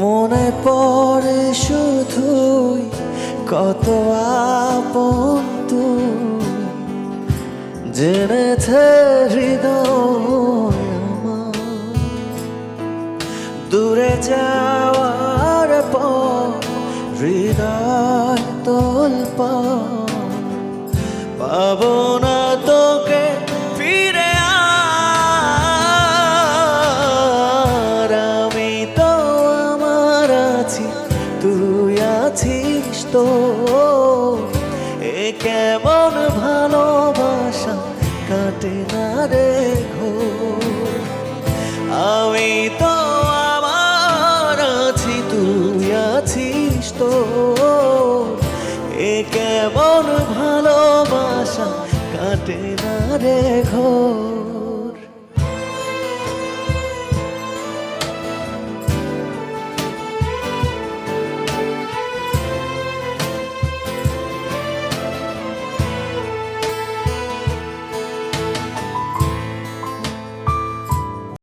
মনে পড়ে শুধুই কত আপন তুই, জেনেছে হৃদয় আমার দূরে যাওয়ার পর হৃদয় তোলপাড়, পাবো না তোকে ফিরে আর। আমি তো আমার আছি, তুই আছিস তো, এ কেমন ভালোবাসা কাটে না রে ঘোর। আমি তো আমার আছি, তুই আছিস তো, এ কেমন ভালোবাসা কাটে না রে ঘোর।